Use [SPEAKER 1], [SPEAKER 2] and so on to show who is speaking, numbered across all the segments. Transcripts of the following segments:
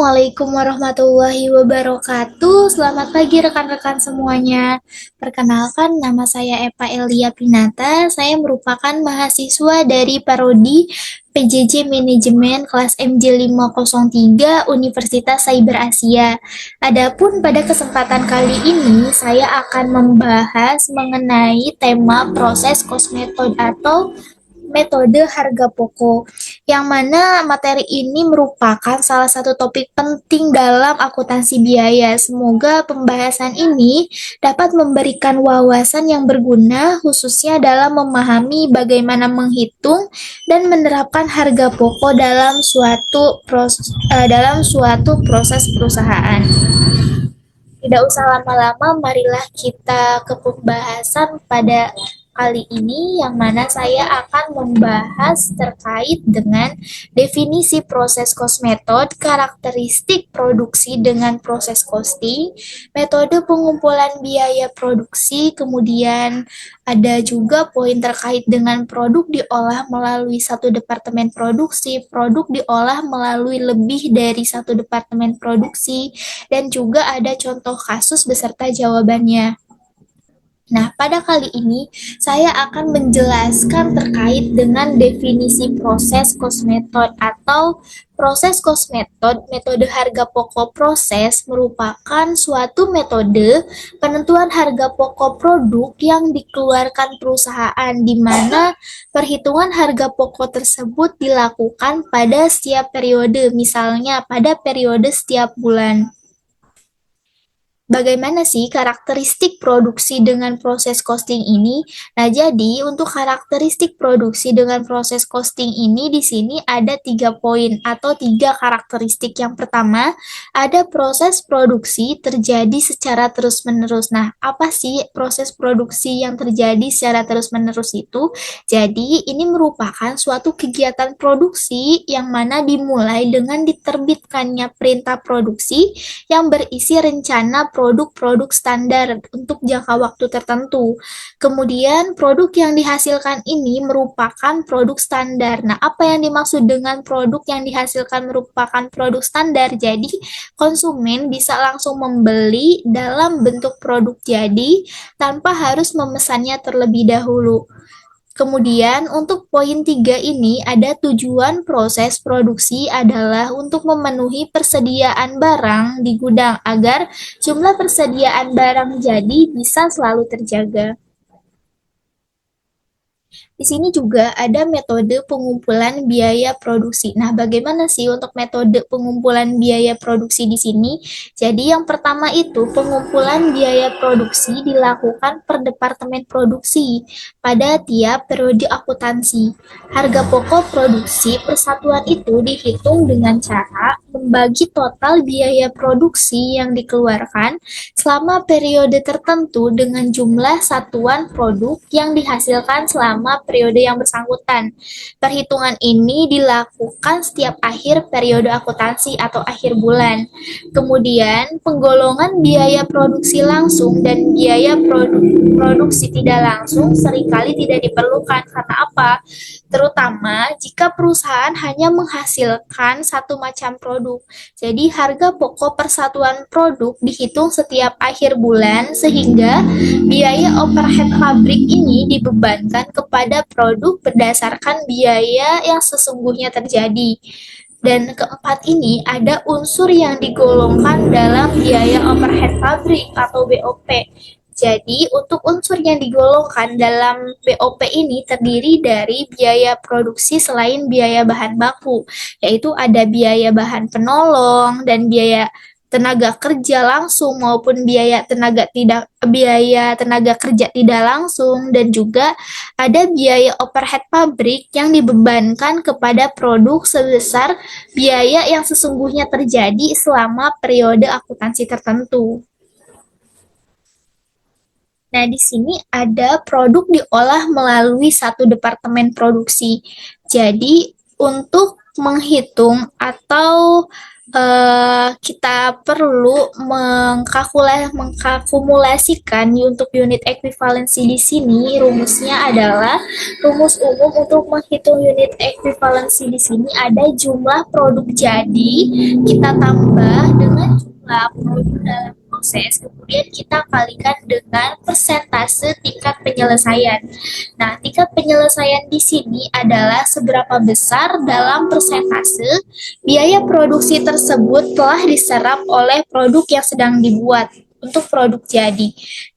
[SPEAKER 1] Assalamualaikum warahmatullahi wabarakatuh. Selamat pagi rekan-rekan semuanya. Perkenalkan, nama saya Eva Elia Pinata. Saya merupakan mahasiswa dari Prodi PJJ Manajemen kelas MJ 503 Universitas Cyber Asia. Adapun pada kesempatan kali ini, saya akan membahas mengenai tema proses kosmetod atau metode harga pokok, yang mana materi ini merupakan salah satu topik penting dalam akuntansi biaya. Semoga pembahasan ini dapat memberikan wawasan yang berguna, khususnya dalam memahami bagaimana menghitung dan menerapkan harga pokok dalam suatu proses perusahaan. Tidak usah lama-lama, marilah kita ke pembahasan pada kali ini, yang mana saya akan membahas terkait dengan definisi proses cost method, karakteristik produksi dengan proses costing, metode pengumpulan biaya produksi, kemudian ada juga poin terkait dengan produk diolah melalui satu departemen produksi, produk diolah melalui lebih dari satu departemen produksi, dan juga ada contoh kasus beserta jawabannya. Nah, pada kali ini saya akan menjelaskan terkait dengan definisi proses cost method atau proses cost method. Metode harga pokok proses merupakan suatu metode penentuan harga pokok produk yang dikeluarkan perusahaan, di mana perhitungan harga pokok tersebut dilakukan pada setiap periode, misalnya pada periode setiap bulan. Bagaimana sih karakteristik produksi dengan proses costing ini? Nah, jadi untuk karakteristik produksi dengan proses costing ini di sini ada 3 poin atau 3 karakteristik. Yang pertama, ada proses produksi terjadi secara terus-menerus. Nah, apa sih proses produksi yang terjadi secara terus-menerus itu? Jadi, ini merupakan suatu kegiatan produksi yang mana dimulai dengan diterbitkannya perintah produksi yang berisi rencana produk-produk standar untuk jangka waktu tertentu. Kemudian produk yang dihasilkan ini merupakan produk standar. Nah, apa yang dimaksud dengan produk yang dihasilkan merupakan produk standar? Jadi, konsumen bisa langsung membeli dalam bentuk produk jadi tanpa harus memesannya terlebih dahulu. Kemudian untuk poin 3 ini ada tujuan proses produksi adalah untuk memenuhi persediaan barang di gudang agar jumlah persediaan barang jadi bisa selalu terjaga. Di sini juga ada metode pengumpulan biaya produksi. Nah, bagaimana sih untuk metode pengumpulan biaya produksi di sini? Jadi, yang pertama itu pengumpulan biaya produksi dilakukan per departemen produksi pada tiap periode akuntansi. Harga pokok produksi persatuan itu dihitung dengan cara membagi total biaya produksi yang dikeluarkan selama periode tertentu dengan jumlah satuan produk yang dihasilkan selama periode yang bersangkutan. Perhitungan ini dilakukan setiap akhir periode akuntansi atau akhir bulan. Kemudian, penggolongan biaya produksi langsung dan biaya produksi tidak langsung seringkali tidak diperlukan. Karena apa? Terutama jika perusahaan hanya menghasilkan satu macam produk. Jadi, harga pokok persatuan produk dihitung setiap akhir bulan, sehingga biaya overhead pabrik ini dibebankan kepada produk berdasarkan biaya yang sesungguhnya terjadi. Dan keempat ini ada unsur yang digolongkan dalam biaya overhead pabrik atau BOP. Jadi, untuk unsur yang digolongkan dalam BOP ini terdiri dari biaya produksi selain biaya bahan baku, yaitu ada biaya bahan penolong dan biaya tenaga kerja langsung maupun biaya tenaga kerja tidak langsung, dan juga ada biaya overhead pabrik yang dibebankan kepada produk sebesar biaya yang sesungguhnya terjadi selama periode akuntansi tertentu. Nah, di sini ada produk diolah melalui satu departemen produksi. Jadi, untuk menghitung atau kita perlu mengkakumulasikan untuk unit ekuivalensi di sini. Rumusnya adalah rumus umum untuk menghitung unit ekuivalensi di sini ada jumlah produk jadi kita tambah dengan jumlah produk dalam proses, kemudian kita kalikan dengan persentase tingkat penyelesaian. Nah, tingkat penyelesaian di sini adalah seberapa besar dalam persentase biaya produksi tersebut telah diserap oleh produk yang sedang dibuat. Untuk produk jadi,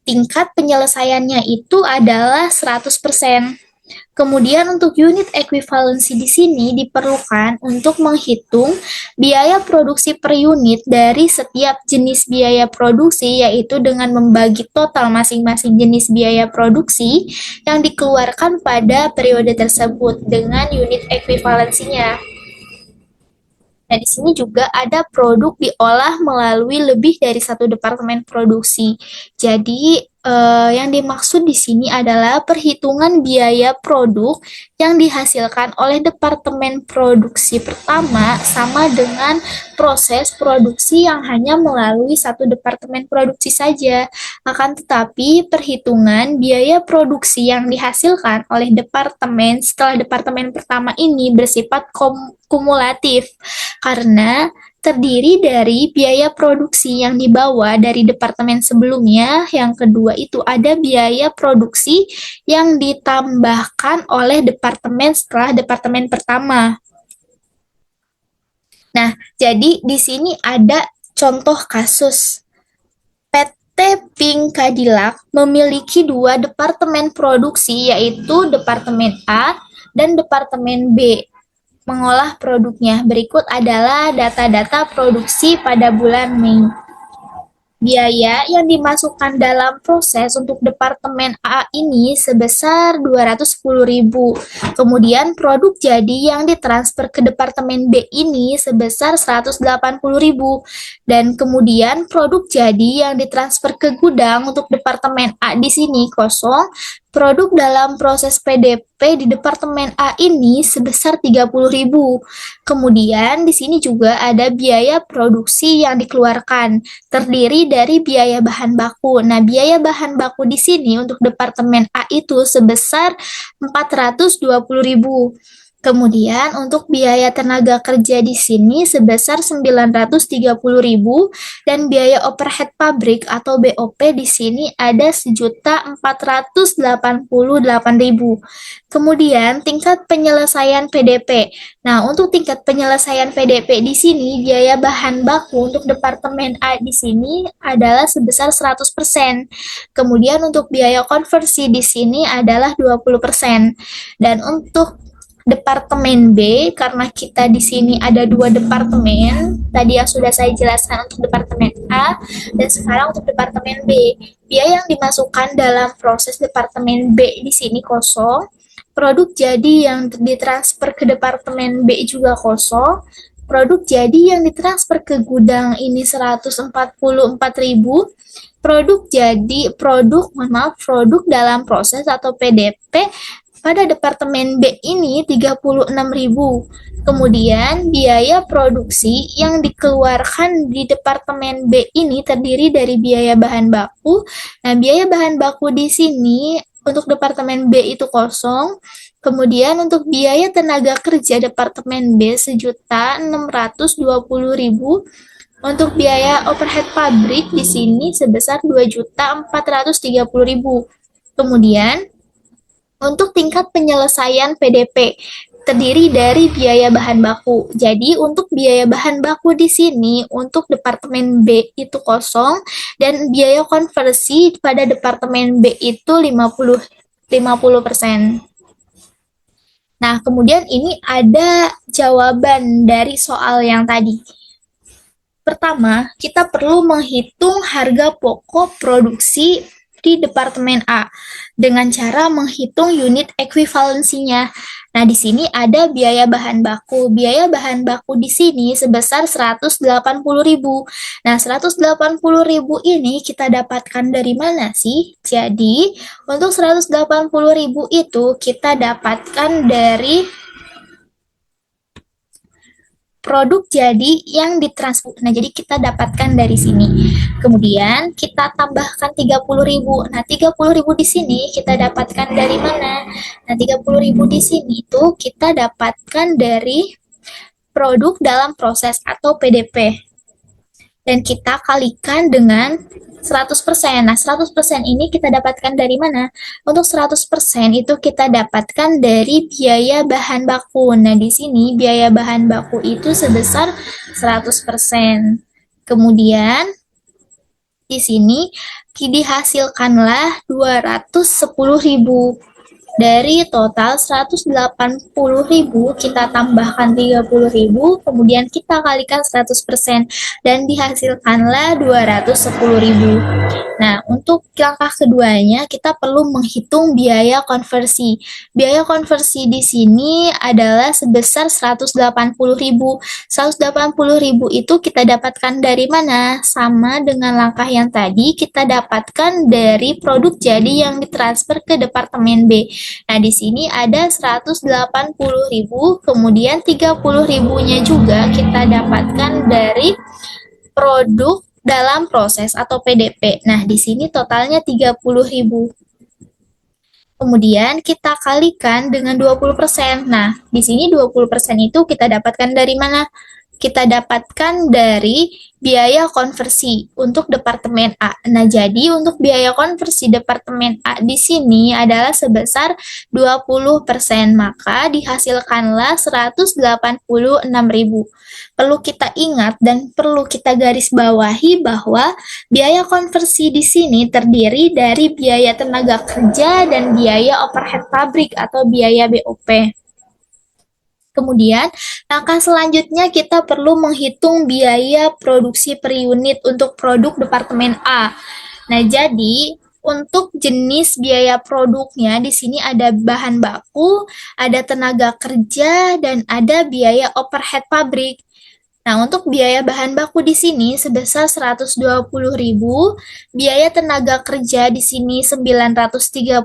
[SPEAKER 1] tingkat penyelesaiannya itu adalah 100%. Kemudian untuk unit ekuivalensi di sini diperlukan untuk menghitung biaya produksi per unit dari setiap jenis biaya produksi, yaitu dengan membagi total masing-masing jenis biaya produksi yang dikeluarkan pada periode tersebut dengan unit ekuivalensinya. Nah, di sini juga ada produk diolah melalui lebih dari satu departemen produksi. Jadi, yang dimaksud di sini adalah perhitungan biaya produk yang dihasilkan oleh departemen produksi pertama sama dengan proses produksi yang hanya melalui satu departemen produksi saja. Akan tetapi, perhitungan biaya produksi yang dihasilkan oleh departemen setelah departemen pertama ini bersifat kumulatif karena terdiri dari biaya produksi yang dibawa dari departemen sebelumnya. Yang kedua itu ada biaya produksi yang ditambahkan oleh departemen setelah departemen pertama. Nah, jadi di sini ada contoh kasus. PT Pink Cadillac memiliki dua departemen produksi, yaitu Departemen A dan Departemen B. Mengolah produknya. Berikut adalah data-data produksi pada bulan Mei. Biaya yang dimasukkan dalam proses untuk Departemen A ini sebesar 210.000. Kemudian produk jadi yang ditransfer ke Departemen B ini sebesar 180.000. Dan kemudian produk jadi yang ditransfer ke gudang untuk Departemen A di sini kosong. Produk dalam proses PDP di Departemen A ini sebesar 30.000. Kemudian di sini juga ada biaya produksi yang dikeluarkan, terdiri dari biaya bahan baku. Nah, biaya bahan baku di sini untuk Departemen A itu sebesar 420.000. Kemudian untuk biaya tenaga kerja di sini sebesar 930.000 dan biaya overhead pabrik atau BOP di sini ada 1.488.000. Kemudian tingkat penyelesaian PDP. Nah, untuk tingkat penyelesaian PDP di sini biaya bahan baku untuk Departemen A di sini adalah sebesar 100%. Kemudian untuk biaya konversi di sini adalah 20%. Dan untuk Departemen B, karena kita di sini ada dua departemen, tadi yang sudah saya jelaskan untuk Departemen A, dan sekarang untuk Departemen B. Biaya yang dimasukkan dalam proses Departemen B di sini kosong, produk jadi yang ditransfer ke Departemen B juga kosong, produk jadi yang ditransfer ke gudang ini 144.000, produk dalam proses atau PDP pada Departemen B ini 36.000. Kemudian biaya produksi yang dikeluarkan di Departemen B ini terdiri dari biaya bahan baku. Nah, biaya bahan baku di sini untuk Departemen B itu kosong. Kemudian untuk biaya tenaga kerja Departemen B 1.620.000. Untuk biaya overhead pabrik di sini sebesar 2.430.000. Kemudian untuk tingkat penyelesaian PDP terdiri dari biaya bahan baku. Jadi untuk biaya bahan baku di sini untuk Departemen B itu kosong dan biaya konversi pada Departemen B itu 50%. Nah, kemudian ini ada jawaban dari soal yang tadi. Pertama, kita perlu menghitung harga pokok produksi di Departemen A dengan cara menghitung unit ekuivalensinya. Nah, di sini ada biaya bahan baku. Biaya bahan baku di sini sebesar 180.000. Nah, 180.000 ini kita dapatkan dari mana sih? Jadi, untuk 180.000 itu kita dapatkan dari produk jadi yang ditransfer. Nah, jadi kita dapatkan dari sini. Kemudian kita tambahkan 30.000. Nah, 30.000 di sini kita dapatkan dari mana? Nah, 30.000 di sini itu kita dapatkan dari produk dalam proses atau PDP. Dan kita kalikan dengan 100%. Nah, 100% ini kita dapatkan dari mana? Untuk 100% itu kita dapatkan dari biaya bahan baku. Nah, di sini biaya bahan baku itu sebesar 100%. Kemudian, di sini dihasilkanlah 210.000. Dari total 180.000 kita tambahkan 30.000, kemudian kita kalikan 100% dan dihasilkanlah 210.000. Nah, untuk langkah keduanya kita perlu menghitung biaya konversi. Biaya konversi di sini adalah sebesar 180.000. 180.000 itu kita dapatkan dari mana? Sama dengan langkah yang tadi, kita dapatkan dari produk jadi yang ditransfer ke Departemen B. Nah, di sini ada 180.000, kemudian 30.000-nya juga kita dapatkan dari produk dalam proses atau PDP. Nah, di sini totalnya 30.000. Kemudian kita kalikan dengan 20%. Nah, di sini 20% itu kita dapatkan dari mana? Kita dapatkan dari biaya konversi untuk Departemen A. Nah, jadi untuk biaya konversi Departemen A di sini adalah sebesar 20%, maka dihasilkanlah 186.000. Perlu kita ingat dan perlu kita garis bawahi bahwa biaya konversi di sini terdiri dari biaya tenaga kerja dan biaya overhead pabrik atau biaya BOP. Kemudian, langkah selanjutnya kita perlu menghitung biaya produksi per unit untuk produk Departemen A. Nah, jadi untuk jenis biaya produknya di sini ada bahan baku, ada tenaga kerja, dan ada biaya overhead pabrik. Nah, untuk biaya bahan baku di sini sebesar 120.000, biaya tenaga kerja di sini 930.000,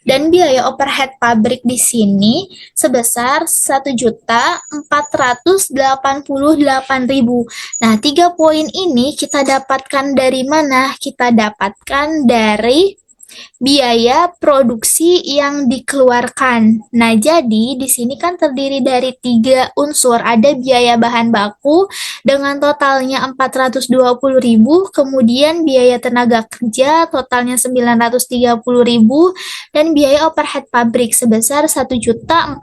[SPEAKER 1] dan biaya overhead pabrik di sini sebesar 1.488.000. Nah, 3 poin ini kita dapatkan dari mana? Kita dapatkan dari biaya produksi yang dikeluarkan. Nah, jadi di sini kan terdiri dari 3 unsur. Ada biaya bahan baku dengan totalnya 420.000, kemudian biaya tenaga kerja totalnya 930.000, dan biaya overhead pabrik sebesar 1.480.000.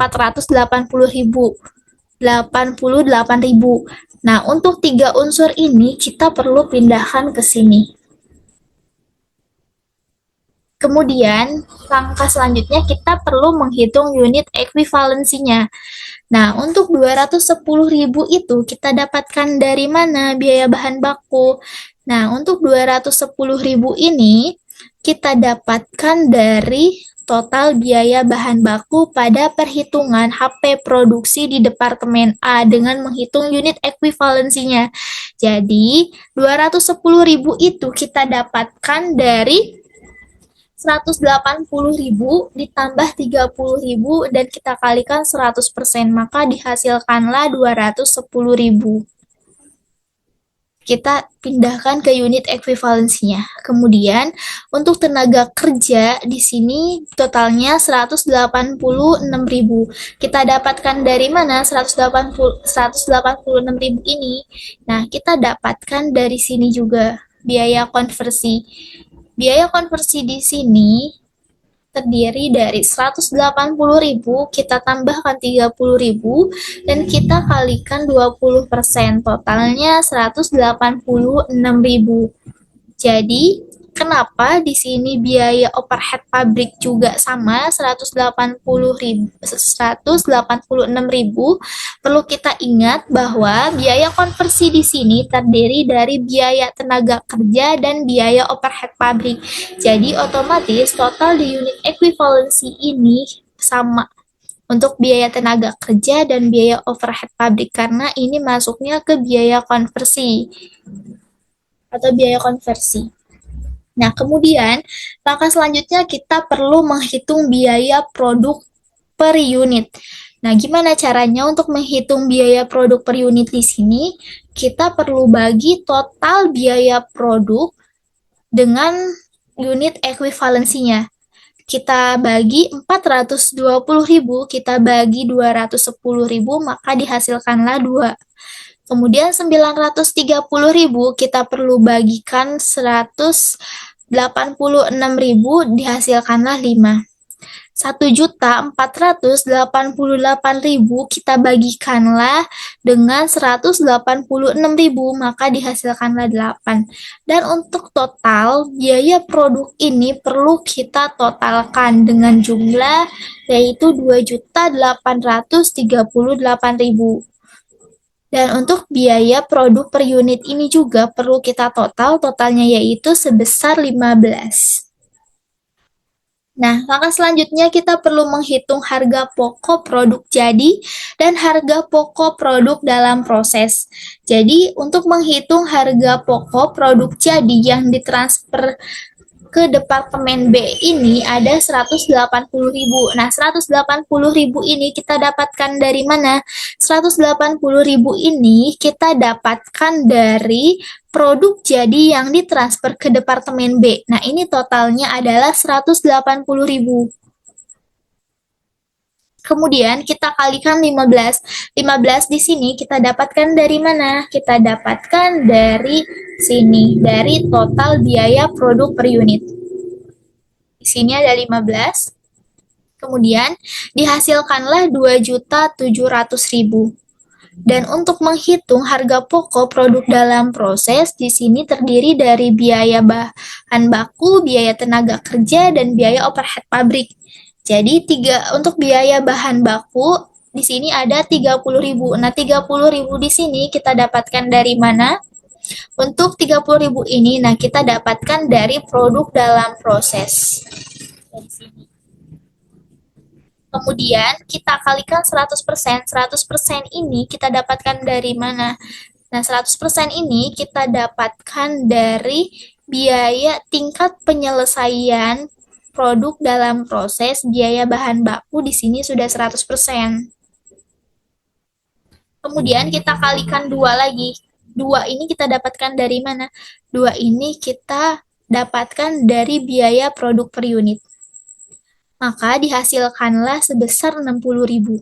[SPEAKER 1] Nah, untuk 3 unsur ini kita perlu pindahkan ke sini. Kemudian, langkah selanjutnya kita perlu menghitung unit ekuivalensinya. Nah, untuk 210.000 itu kita dapatkan dari mana biaya bahan baku? Nah, untuk 210.000 ini kita dapatkan dari total biaya bahan baku pada perhitungan HP produksi di Departemen A dengan menghitung unit ekuivalensinya. Jadi, 210.000 itu kita dapatkan dari 180.000 ditambah 30.000 dan kita kalikan 100%, maka dihasilkanlah 210.000. Kita pindahkan ke unit ekuivalensinya. Kemudian, untuk tenaga kerja di sini totalnya 186.000. Kita dapatkan dari mana 186.000 ini? Nah, kita dapatkan dari sini juga biaya konversi. Biaya konversi di sini terdiri dari 180.000, kita tambahkan 30.000, dan kita kalikan 20%, totalnya 186.000. Jadi, kenapa di sini biaya overhead pabrik juga sama 186.000? Perlu kita ingat bahwa biaya konversi di sini terdiri dari biaya tenaga kerja dan biaya overhead pabrik. Jadi otomatis total di unit ekuivalensi ini sama untuk biaya tenaga kerja dan biaya overhead pabrik karena ini masuknya ke biaya konversi atau biaya konversi. Nah, kemudian langkah selanjutnya kita perlu menghitung biaya produk per unit. Nah, gimana caranya untuk menghitung biaya produk per unit di sini? Kita perlu bagi total biaya produk dengan unit ekuivalensinya. Kita bagi 420.000, kita bagi 210.000, maka dihasilkanlah 2. Kemudian 930.000 kita perlu bagikan 186.000, dihasilkanlah 5. 1.488.000 kita bagikanlah dengan 186.000, maka dihasilkanlah 8. Dan untuk total biaya produk ini perlu kita totalkan dengan jumlah yaitu 2.838.000. Dan untuk biaya produk per unit ini juga perlu kita totalnya yaitu sebesar 15. Nah, langkah selanjutnya kita perlu menghitung harga pokok produk jadi dan harga pokok produk dalam proses. Jadi, untuk menghitung harga pokok produk jadi yang ditransfer ke Departemen B ini ada 180.000. Nah, 180.000 ini kita dapatkan dari mana? 180.000 ini kita dapatkan dari produk jadi yang ditransfer ke Departemen B. Nah, ini totalnya adalah 180.000. Kemudian kita kalikan 15. 15 di sini kita dapatkan dari mana? Kita dapatkan dari sini, dari total biaya produk per unit. Di sini ada 15. Kemudian dihasilkanlah 2.700.000. Dan untuk menghitung harga pokok produk dalam proses, di sini terdiri dari biaya bahan baku, biaya tenaga kerja, dan biaya overhead pabrik. Jadi untuk biaya bahan baku di sini ada 30.000. Nah, 30.000 di sini kita dapatkan dari mana? Untuk 30.000 ini, nah kita dapatkan dari produk dalam proses. Dari sini. Kemudian kita kalikan 100%. 100% ini kita dapatkan dari mana? Nah, 100% ini kita dapatkan dari biaya tingkat penyelesaian produk dalam proses, biaya bahan baku di sini sudah 100%. Kemudian kita kalikan 2 lagi. 2 ini kita dapatkan dari mana? 2 ini kita dapatkan dari biaya produk per unit. Maka dihasilkanlah sebesar 60.000.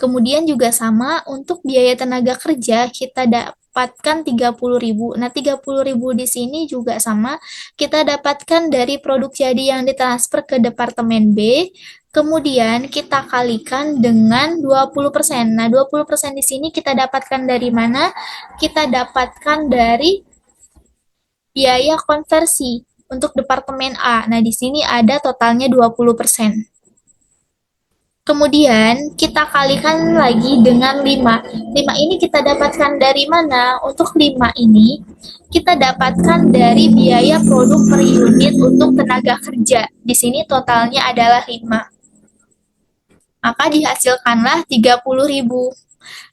[SPEAKER 1] Kemudian juga sama untuk biaya tenaga kerja kita dapatkan 30.000. Nah, 30.000 di sini juga sama kita dapatkan dari produk jadi yang ditransfer ke Departemen B. Kemudian kita kalikan dengan 20%. Nah, 20% di sini kita dapatkan dari mana? Kita dapatkan dari biaya konversi untuk Departemen A. Nah, di sini ada totalnya 20%. Kemudian kita kalikan lagi dengan 5. 5 ini kita dapatkan dari mana? Untuk 5 ini kita dapatkan dari biaya produk per unit untuk tenaga kerja. Di sini totalnya adalah 5. Maka dihasilkanlah 30.000.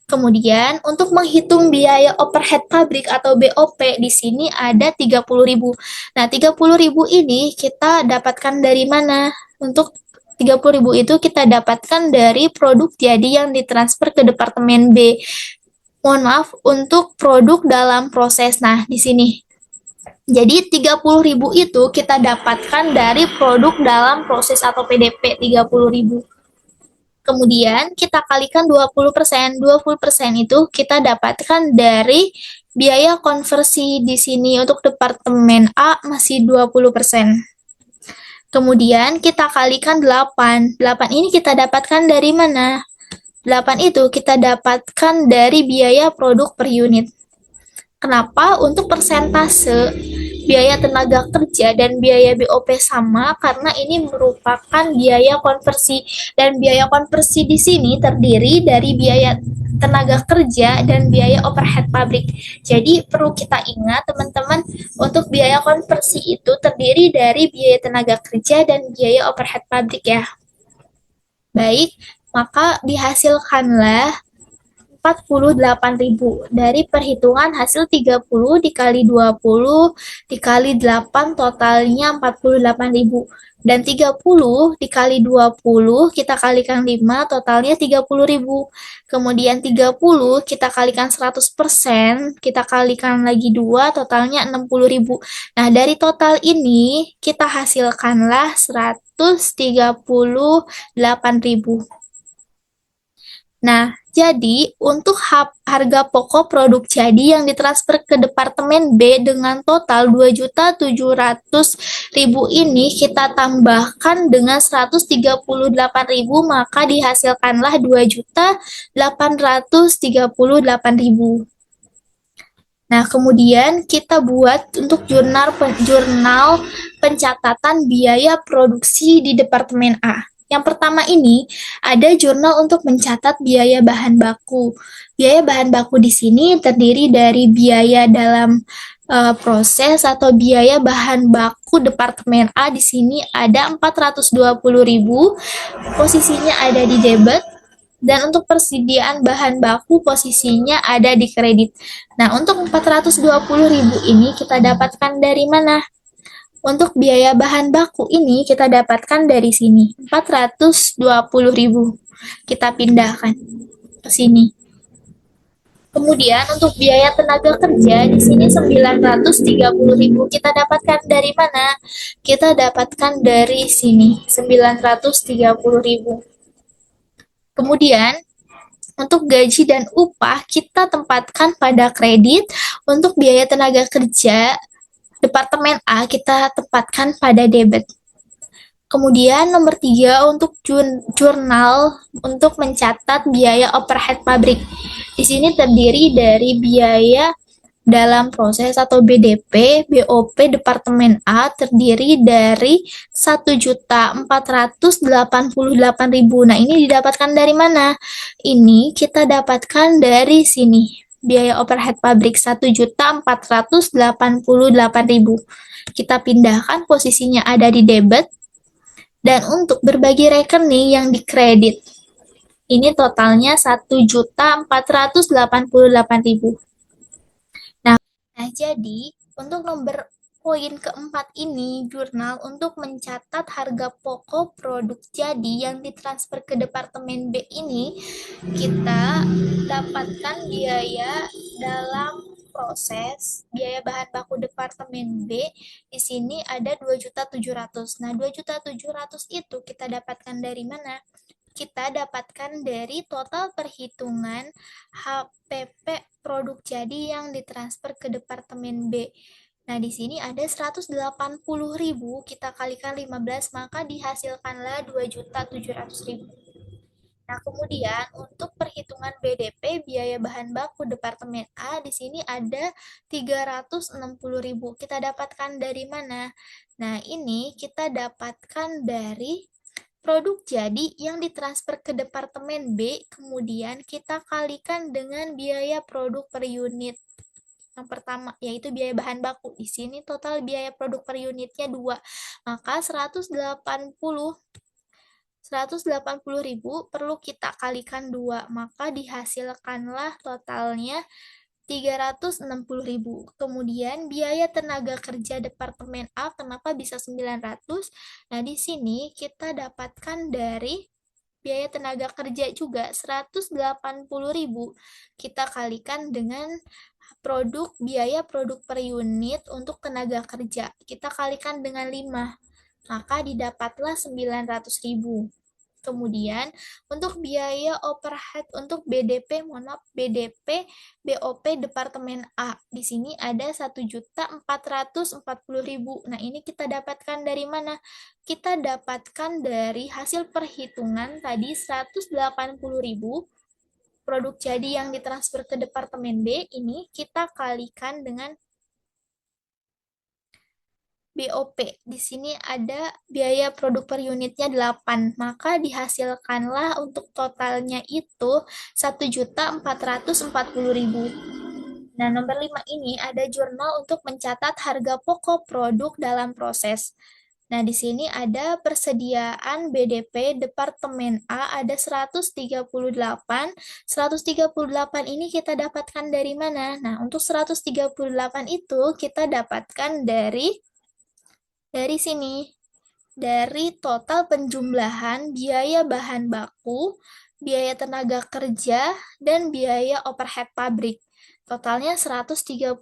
[SPEAKER 1] Kemudian untuk menghitung biaya overhead pabrik atau BOP di sini ada 30.000. Nah, 30.000 ini kita dapatkan dari mana? Untuk 30.000 itu kita dapatkan dari produk jadi yang ditransfer ke Departemen B. Mohon maaf, untuk produk dalam proses. Nah, di sini. Jadi 30.000 itu kita dapatkan dari produk dalam proses atau PDP 30.000. Kemudian kita kalikan 20%. 20% itu kita dapatkan dari biaya konversi di sini untuk Departemen A masih 20%. Kemudian kita kalikan 8. 8 ini kita dapatkan dari mana? 8 itu kita dapatkan dari biaya produk per unit. Kenapa? Untuk persentase biaya tenaga kerja dan biaya BOP sama karena ini merupakan biaya konversi dan biaya konversi di sini terdiri dari biaya tenaga kerja dan biaya overhead pabrik. Jadi perlu kita ingat teman-teman untuk biaya konversi itu terdiri dari biaya tenaga kerja dan biaya overhead pabrik ya. Baik, maka dihasilkanlah 48.000. Dari perhitungan hasil 30 dikali 20 dikali 8 totalnya 48.000. Dan 30 dikali 20 kita kalikan 5 totalnya 30.000. Kemudian 30 kita kalikan 100%, kita kalikan lagi 2 totalnya 60.000. Nah, dari total ini kita hasilkanlah 138.000. Nah, jadi untuk harga pokok produk jadi yang ditransfer ke Departemen B dengan total 2.700.000 ini kita tambahkan dengan 138.000 maka dihasilkanlah 2.838.000. Nah, kemudian kita buat untuk jurnal pencatatan biaya produksi di Departemen A. Yang pertama ini ada jurnal untuk mencatat biaya bahan baku. Biaya bahan baku di sini terdiri dari biaya dalam proses atau biaya bahan baku Departemen A. Di sini ada 420.000, posisinya ada di debit. Dan untuk persediaan bahan baku posisinya ada di kredit. Nah, untuk 420.000 ini kita dapatkan dari mana? Untuk biaya bahan baku ini kita dapatkan dari sini, 420.000. Kita pindahkan ke sini. Kemudian untuk biaya tenaga kerja di sini 930.000 kita dapatkan dari mana? Kita dapatkan dari sini 930.000. Kemudian untuk gaji dan upah kita tempatkan pada kredit. Untuk biaya tenaga kerja Departemen A kita tempatkan pada debit. Kemudian nomor 3 untuk jurnal untuk mencatat biaya overhead pabrik. Di sini terdiri dari biaya dalam proses atau BDP, BOP Departemen A terdiri dari 1.488.000. Nah, ini didapatkan dari mana? Ini kita dapatkan dari sini. Biaya overhead pabrik 1.488.000. Kita pindahkan posisinya ada di debit. Dan untuk berbagi rekening yang dikredit, ini totalnya 1.488.000. Nah, jadi untuk nomor poin keempat ini, jurnal untuk mencatat harga pokok produk jadi yang ditransfer ke Departemen B ini, kita dapatkan biaya dalam proses, biaya bahan baku Departemen B, di sini ada 2.700.000. Nah, 2.700.000 itu kita dapatkan dari mana? Kita dapatkan dari total perhitungan HPP produk jadi yang ditransfer ke Departemen B. Nah, di sini ada 180.000, kita kalikan 15, maka dihasilkanlah 2.700.000. Nah, kemudian untuk perhitungan BDP, biaya bahan baku Departemen A, di sini ada 360.000. Kita dapatkan dari mana? Nah, ini kita dapatkan dari produk jadi yang ditransfer ke Departemen B, kemudian kita kalikan dengan biaya produk per unit. Yang pertama, yaitu biaya bahan baku. Di sini total biaya produk per unitnya 2, maka 180.000 perlu kita kalikan 2, maka dihasilkanlah totalnya 360.000. Kemudian biaya tenaga kerja Departemen A, kenapa bisa 900? Nah, di sini kita dapatkan dari biaya tenaga kerja juga 180.000. Kita kalikan dengan biaya produk per unit untuk tenaga kerja. Kita kalikan dengan 5, maka didapatlah 900.000. Kemudian untuk biaya overhead untuk BDP, BDP BOP Departemen A. Di sini ada 1.440.000. Nah, ini kita dapatkan dari mana? Kita dapatkan dari hasil perhitungan tadi 180.000 produk jadi yang ditransfer ke Departemen B, ini kita kalikan dengan BOP. Di sini ada biaya produk per unitnya 8, maka dihasilkanlah untuk totalnya itu 1.440.000. Nah, nomor 5 ini ada jurnal untuk mencatat harga pokok produk dalam proses. Nah, di sini ada persediaan BDP Departemen A ada 138. 138 ini kita dapatkan dari mana? Nah, untuk 138 itu kita dapatkan dari sini. Dari total penjumlahan biaya bahan baku, biaya tenaga kerja, dan biaya overhead pabrik. Totalnya 138.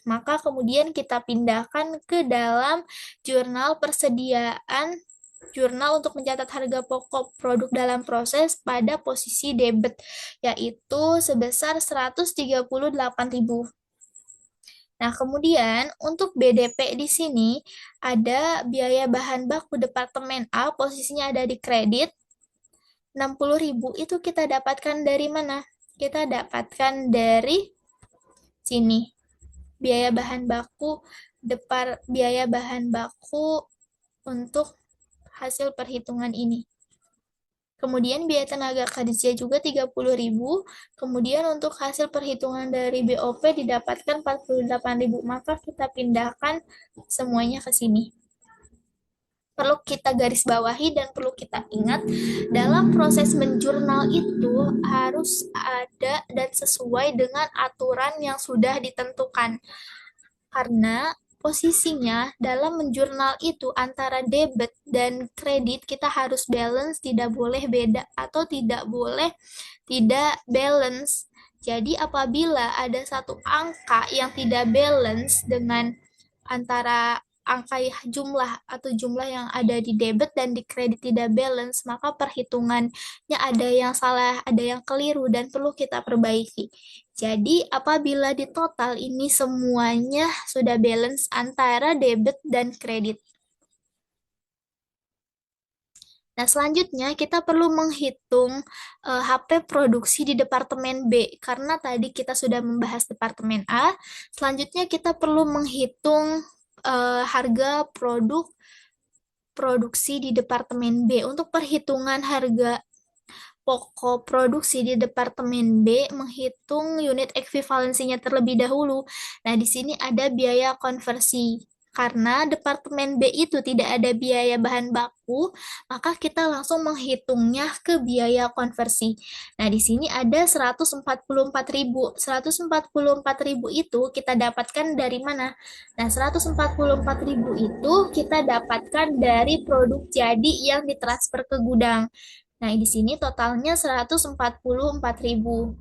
[SPEAKER 1] Maka kemudian kita pindahkan ke dalam jurnal persediaan jurnal untuk mencatat harga pokok produk dalam proses pada posisi debit, yaitu sebesar 138.000. Nah, kemudian untuk BDP di sini ada biaya bahan baku Departemen A, posisinya ada di kredit, 60.000 itu kita dapatkan dari mana? Kita dapatkan dari sini. Biaya bahan baku, biaya bahan baku untuk hasil perhitungan ini. Kemudian biaya tenaga kerja juga 30.000. Kemudian untuk hasil perhitungan dari BOP didapatkan 48.000. Maka kita pindahkan semuanya ke sini. Perlu kita garis bawahi dan perlu kita ingat, dalam proses menjurnal itu harus ada dan sesuai dengan aturan yang sudah ditentukan. Karena posisinya dalam menjurnal itu antara debit dan kredit kita harus balance, tidak boleh beda atau tidak boleh tidak balance. Jadi apabila ada satu angka yang tidak balance dengan antara angka jumlah atau jumlah yang ada di debit dan di kredit tidak balance, maka perhitungannya ada yang salah, ada yang keliru dan perlu kita perbaiki. Jadi apabila di total ini semuanya sudah balance antara debit dan kredit. Nah, selanjutnya kita perlu menghitung HP produksi di Departemen B, karena tadi kita sudah membahas Departemen A. Selanjutnya kita perlu menghitung harga produk produksi di Departemen B. Untuk perhitungan harga pokok produksi di Departemen B, menghitung unit ekuivalensinya terlebih dahulu. Nah, di sini ada biaya konversi. Karena Departemen B itu tidak ada biaya bahan baku, maka kita langsung menghitungnya ke biaya konversi. Nah, di sini ada 144.000. 144.000 itu kita dapatkan dari mana? Nah, 144.000 itu kita dapatkan dari produk jadi yang ditransfer ke gudang. Nah, di sini totalnya 144.000.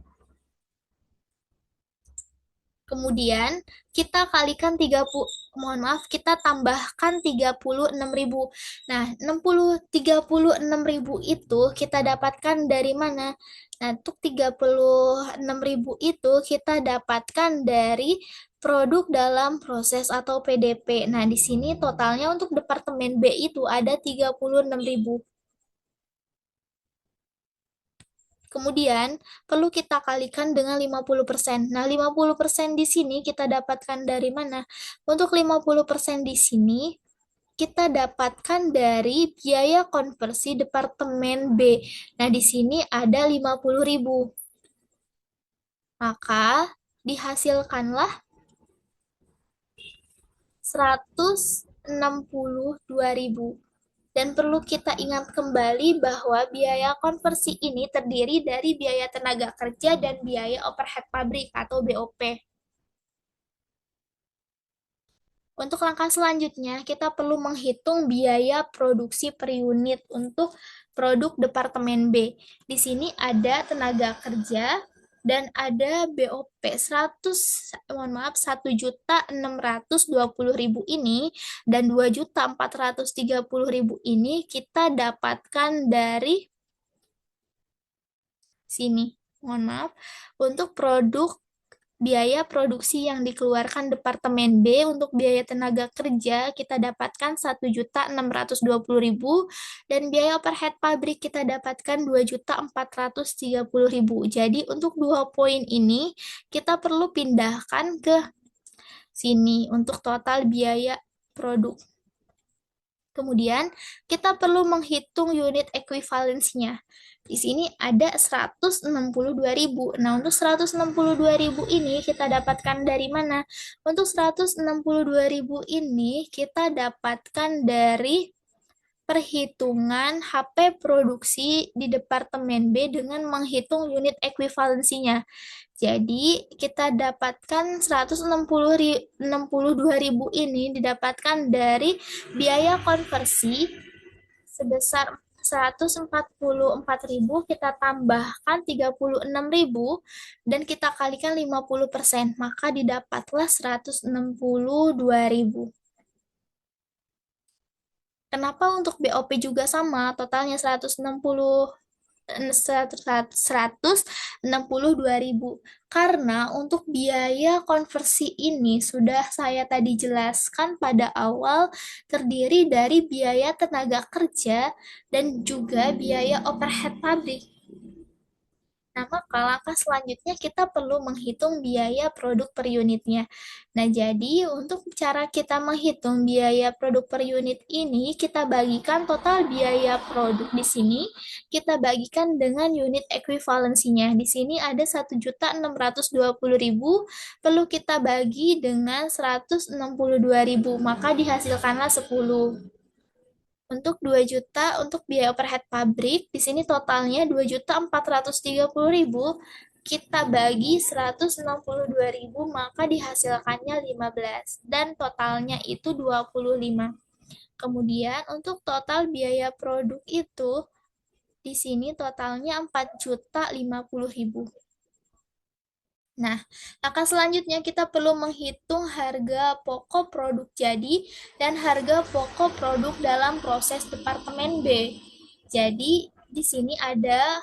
[SPEAKER 1] Kemudian kita kalikan 30, mohon maaf, kita tambahkan 36.000. Nah, 36.000 itu kita dapatkan dari mana? Nah, untuk 36.000 itu kita dapatkan dari produk dalam proses atau PDP. Nah, di sini totalnya untuk Departemen B itu ada 36.000. Kemudian, perlu kita kalikan dengan 50%. Nah, 50% di sini kita dapatkan dari mana? Untuk 50% di sini, kita dapatkan dari biaya konversi Departemen B. Nah, di sini ada 50.000. Maka, dihasilkanlah 162.000. Dan perlu kita ingat kembali bahwa biaya konversi ini terdiri dari biaya tenaga kerja dan biaya overhead pabrik atau BOP. Untuk langkah selanjutnya, kita perlu menghitung biaya produksi per unit untuk produk Departemen B. Di sini ada tenaga kerja dan ada BOP 1.620.000 ini dan 2.430.000 ini kita dapatkan dari sini. Mohon maaf. Untuk produk biaya produksi yang dikeluarkan Departemen B untuk biaya tenaga kerja kita dapatkan 1.620.000 dan biaya overhead pabrik kita dapatkan 2.430.000. Jadi untuk dua poin ini kita perlu pindahkan ke sini untuk total biaya produk. Kemudian, kita perlu menghitung unit ekuivalensinya. Di sini ada 162.000. Nah, untuk 162.000 ini kita dapatkan dari mana? Untuk 162.000 ini kita dapatkan dari perhitungan HP produksi di Departemen B dengan menghitung unit ekuivalensinya. Jadi, kita dapatkan 162.000 ini didapatkan dari biaya konversi sebesar 144.000, kita tambahkan 36.000 dan kita kalikan 50%, maka didapatlah 162.000. Kenapa untuk BOP juga sama, totalnya 162.000? Karena untuk biaya konversi ini sudah saya tadi jelaskan pada awal, terdiri dari biaya tenaga kerja dan juga biaya overhead pabrik. Nah, maka langkah selanjutnya kita perlu menghitung biaya produk per unitnya. Nah, jadi untuk cara kita menghitung biaya produk per unit ini, kita bagikan total biaya produk di sini, kita bagikan dengan unit ekuivalensinya. Di sini ada 1.620.000, perlu kita bagi dengan 162.000, maka dihasilkanlah 10. Untuk 2 juta untuk biaya overhead pabrik, di sini totalnya 2.430.000, kita bagi 162.000, maka dihasilkannya 15 dan totalnya itu 25. Kemudian untuk total biaya produk itu di sini totalnya 4.050.000. Nah, langkah selanjutnya kita perlu menghitung harga pokok produk jadi dan harga pokok produk dalam proses Departemen B. Jadi, di sini ada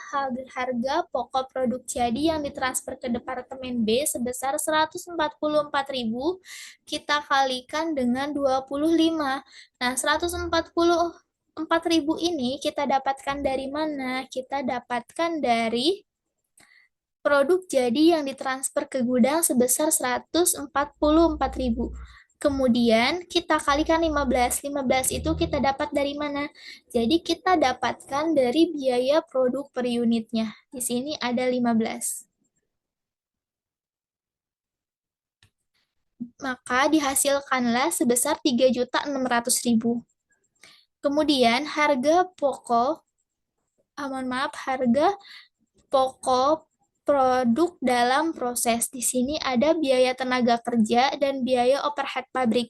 [SPEAKER 1] harga pokok produk jadi yang ditransfer ke Departemen B sebesar 144.000, kita kalikan dengan 25. Nah, 144.000 ini kita dapatkan dari mana? Kita dapatkan dari produk jadi yang ditransfer ke gudang sebesar 144.000. Kemudian kita kalikan 15. 15 itu kita dapat dari mana? Jadi kita dapatkan dari biaya produk per unitnya. Di sini ada 15. Maka dihasilkanlah sebesar 3.600.000. Kemudian harga pokok, harga pokok produk dalam proses. Di sini ada biaya tenaga kerja dan biaya overhead pabrik.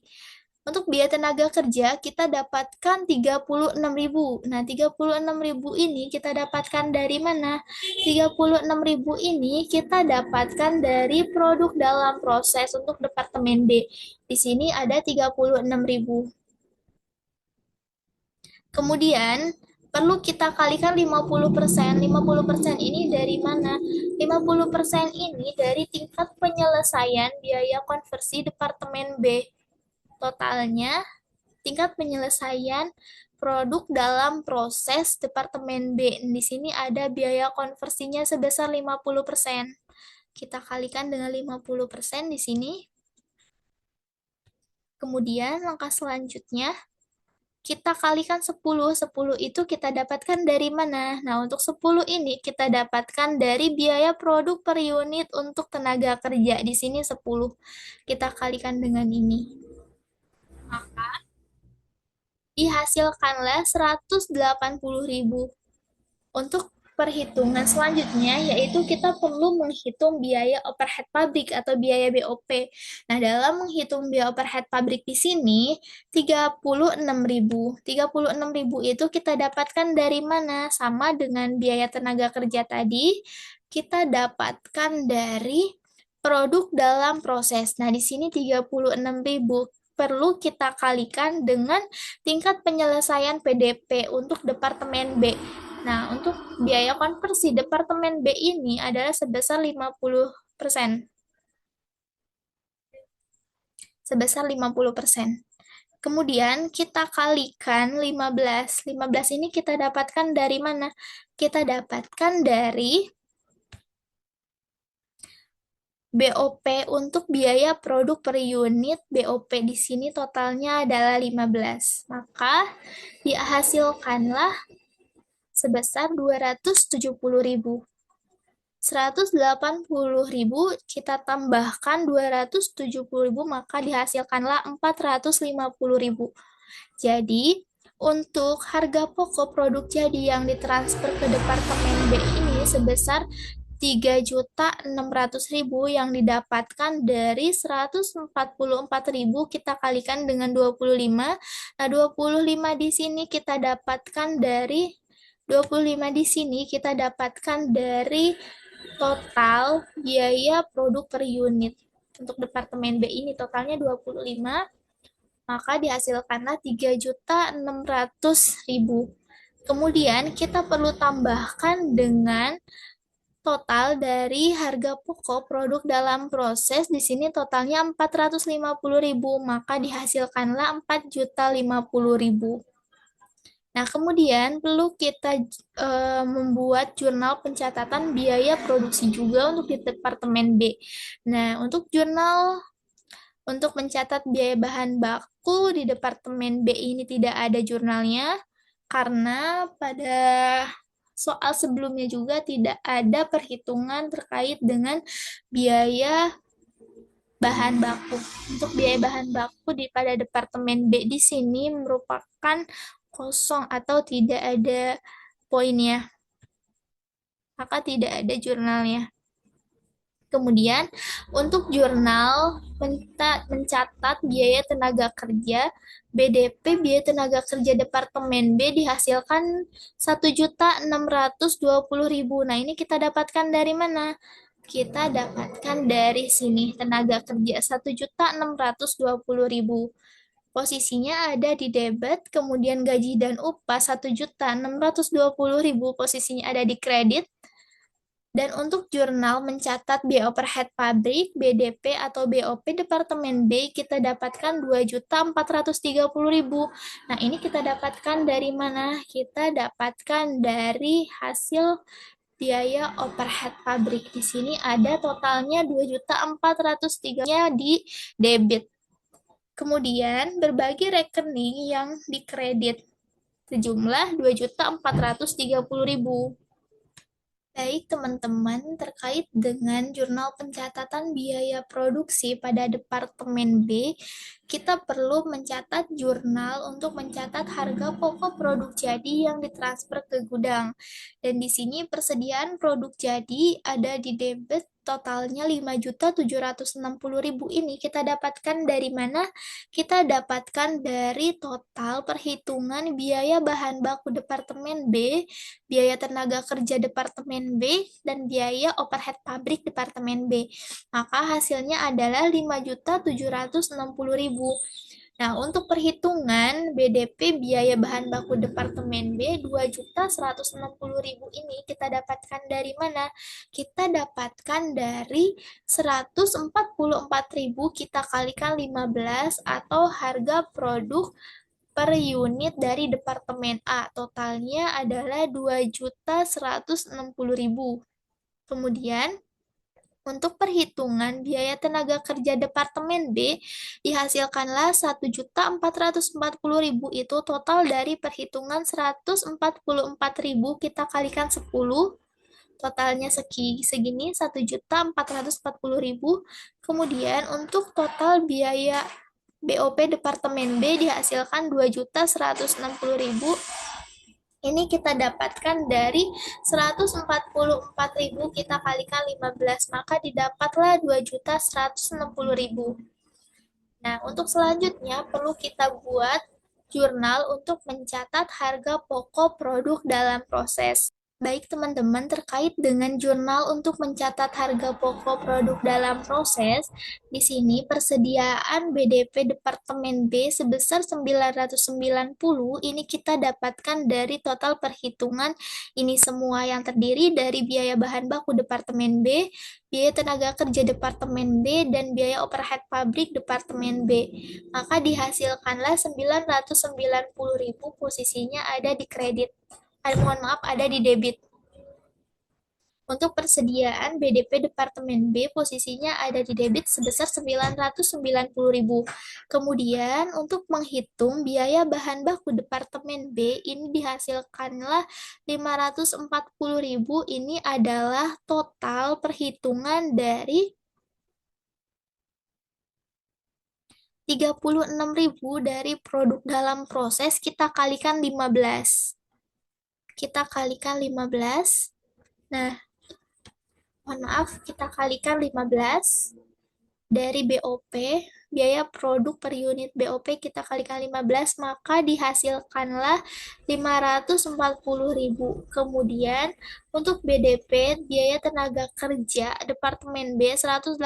[SPEAKER 1] Untuk biaya tenaga kerja kita dapatkan 36.000. Nah, 36.000 ini kita dapatkan dari mana? 36.000 ini kita dapatkan dari produk dalam proses untuk Departemen B. Di sini ada 36.000. Kemudian, perlu kita kalikan 50%. 50% ini dari mana? 50% ini dari tingkat penyelesaian biaya konversi Departemen B. Totalnya, tingkat penyelesaian produk dalam proses Departemen B. Di sini ada biaya konversinya sebesar 50%. Kita kalikan dengan 50% di sini. Kemudian, langkah selanjutnya, kita kalikan 10. 10 itu kita dapatkan dari mana? Nah, untuk 10 ini kita dapatkan dari biaya produk per unit untuk tenaga kerja. Di sini 10. Kita kalikan dengan ini. Maka dihasilkanlah 180.000. Untuk perhitungan selanjutnya, yaitu kita perlu menghitung biaya overhead pabrik atau biaya BOP. Nah, dalam menghitung biaya overhead pabrik di sini, 36.000. 36.000 itu kita dapatkan dari mana? Sama dengan biaya tenaga kerja tadi, kita dapatkan dari produk dalam proses. Nah, di sini 36.000 perlu kita kalikan dengan tingkat penyelesaian PDP untuk Departemen B. Nah, untuk biaya konversi Departemen B ini adalah sebesar 50%. Sebesar 50%. Kemudian kita kalikan 15. 15 ini kita dapatkan dari mana? Kita dapatkan dari BOP untuk biaya produk per unit, BOP di sini totalnya adalah 15. Maka dihasilkanlah sebesar 270.000. 180.000 kita tambahkan 270.000 maka dihasilkanlah 450.000. Jadi, untuk harga pokok produk jadi yang ditransfer ke Departemen B ini sebesar 3.600.000 yang didapatkan dari 144.000 kita kalikan dengan 25. Nah, 25 di sini kita dapatkan dari 25 di sini kita dapatkan dari total biaya produk per unit. Untuk Departemen B ini totalnya 25, maka dihasilkanlah 3.600.000. Kemudian kita perlu tambahkan dengan total dari harga pokok produk dalam proses. Di sini totalnya 450.000, maka dihasilkanlah 4.050.000. Nah, kemudian perlu kita membuat jurnal pencatatan biaya produksi juga untuk di Departemen B. Nah, untuk mencatat biaya bahan baku di Departemen B ini tidak ada jurnalnya, karena pada soal sebelumnya juga tidak ada perhitungan terkait dengan biaya bahan baku. Untuk biaya bahan baku pada Departemen B di sini merupakan kosong atau tidak ada poinnya, maka tidak ada jurnalnya. Kemudian, untuk jurnal mencatat biaya tenaga kerja, BDP biaya tenaga kerja Departemen B dihasilkan 1.620.000. Nah, ini kita dapatkan dari mana? Kita dapatkan dari sini, tenaga kerja 1.620.000. Posisinya ada di debit, kemudian gaji dan upah 1.620.000 posisinya ada di kredit. Dan untuk jurnal mencatat biaya overhead pabrik, BDP atau BOP Departemen B, kita dapatkan 2.430.000. Nah, ini kita dapatkan dari mana? Kita dapatkan dari hasil biaya overhead pabrik. Di sini ada totalnya 2.403.000-nya di debit. Kemudian, berbagi rekening yang dikredit sejumlah 2.430.000. Baik, teman-teman, terkait dengan jurnal pencatatan biaya produksi pada Departemen B, kita perlu mencatat jurnal untuk mencatat harga pokok produk jadi yang ditransfer ke gudang. Dan di sini persediaan produk jadi ada di debit totalnya 5.760.000 ini kita dapatkan dari mana? Kita dapatkan dari total perhitungan biaya bahan baku Departemen B, biaya tenaga kerja Departemen B, dan biaya overhead pabrik Departemen B. Maka hasilnya adalah 5.760.000. Nah, untuk perhitungan BDP biaya bahan baku Departemen B 2.160.000 ini kita dapatkan dari mana? Kita dapatkan dari 144.000 kita kalikan 15 atau harga produk per unit dari Departemen A. Totalnya adalah 2.160.000. Kemudian, untuk perhitungan biaya tenaga kerja Departemen B, dihasilkanlah 1.440.000 itu total dari perhitungan 144.000 kita kalikan 10, totalnya segini 1.440.000. Kemudian untuk total biaya BOP Departemen B dihasilkan 2.160.000. Ini kita dapatkan dari 144.000 kita kalikan 15, maka didapatlah 2.160.000. Nah, untuk selanjutnya perlu kita buat jurnal untuk mencatat harga pokok produk dalam proses. Baik teman-teman, terkait dengan jurnal untuk mencatat harga pokok produk dalam proses, di sini persediaan BDP Departemen B sebesar 990, ini kita dapatkan dari total perhitungan ini semua yang terdiri dari biaya bahan baku Departemen B, biaya tenaga kerja Departemen B, dan biaya overhead pabrik Departemen B. Maka dihasilkanlah 990.000 posisinya ada di kredit. Mohon maaf, ada di debit. Untuk persediaan BDP Departemen B posisinya ada di debit sebesar 990.000. Kemudian untuk menghitung biaya bahan baku Departemen B ini dihasilkanlah 540.000. Ini adalah total perhitungan dari 36.000 dari produk dalam proses kita kalikan 15. Kita kalikan 15. Nah, mohon maaf, kita kalikan 15 dari BOP, biaya produk per unit BOP kita kalikan 15, maka dihasilkanlah 540.000. Kemudian untuk BDP, biaya tenaga kerja Departemen B 180.000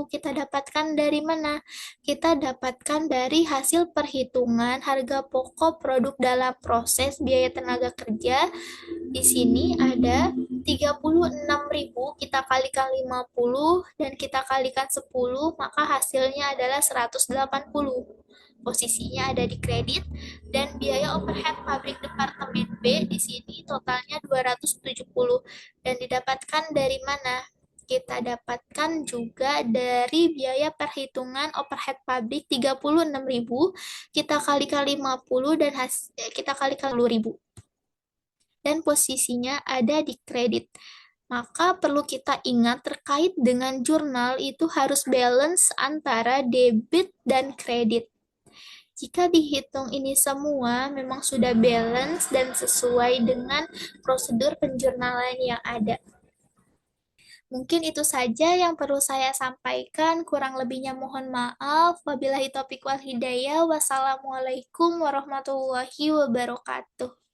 [SPEAKER 1] kita dapatkan dari mana? Kita dapatkan dari hasil perhitungan harga pokok produk dalam proses biaya tenaga kerja. Di sini ada 36.000, kita kalikan 50 dan kita kalikan 10, maka hasilnya adalah 180. Posisinya ada di kredit dan biaya overhead pabrik Departemen B di sini totalnya 270 dan didapatkan dari mana? Kita dapatkan juga dari biaya perhitungan overhead pabrik 36.000, kita kalikan 50 dan kita kalikan 10.000 dan posisinya ada di kredit. Maka perlu kita ingat terkait dengan jurnal itu harus balance antara debit dan kredit. Jika dihitung ini semua memang sudah balance dan sesuai dengan prosedur penjurnalan yang ada. Mungkin itu saja yang perlu saya sampaikan. Kurang lebihnya mohon maaf. Wabillahi taufiq wal hidayah. Wassalamualaikum warahmatullahi wabarakatuh.